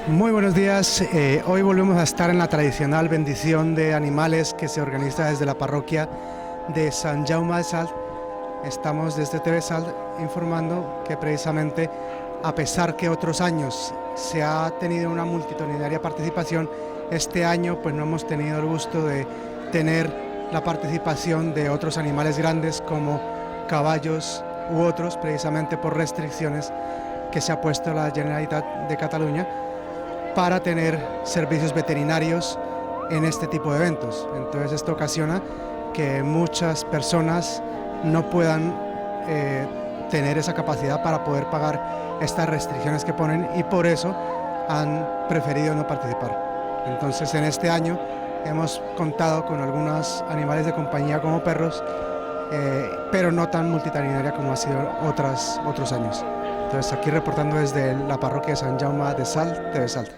Muy buenos días, hoy volvemos a estar en la tradicional bendición de animales que se organiza desde la parroquia de Sant Jaume de Salt. Estamos desde TV Salt informando que precisamente, a pesar que otros años se ha tenido una multitudinaria participación, este año pues no hemos tenido el gusto de tener la participación de otros animales grandes como caballos u otros, precisamente por restricciones que se ha puesto la Generalitat de Cataluña para tener servicios veterinarios en este tipo de eventos. Entonces esto ocasiona que muchas personas no puedan tener esa capacidad para poder pagar estas restricciones que ponen, y por eso han preferido no participar. Entonces en este año hemos contado con algunos animales de compañía como perros, pero no tan multitudinaria como ha sido otros años. Entonces aquí reportando desde la parroquia de Sant Jaume de Salt, TV Salt.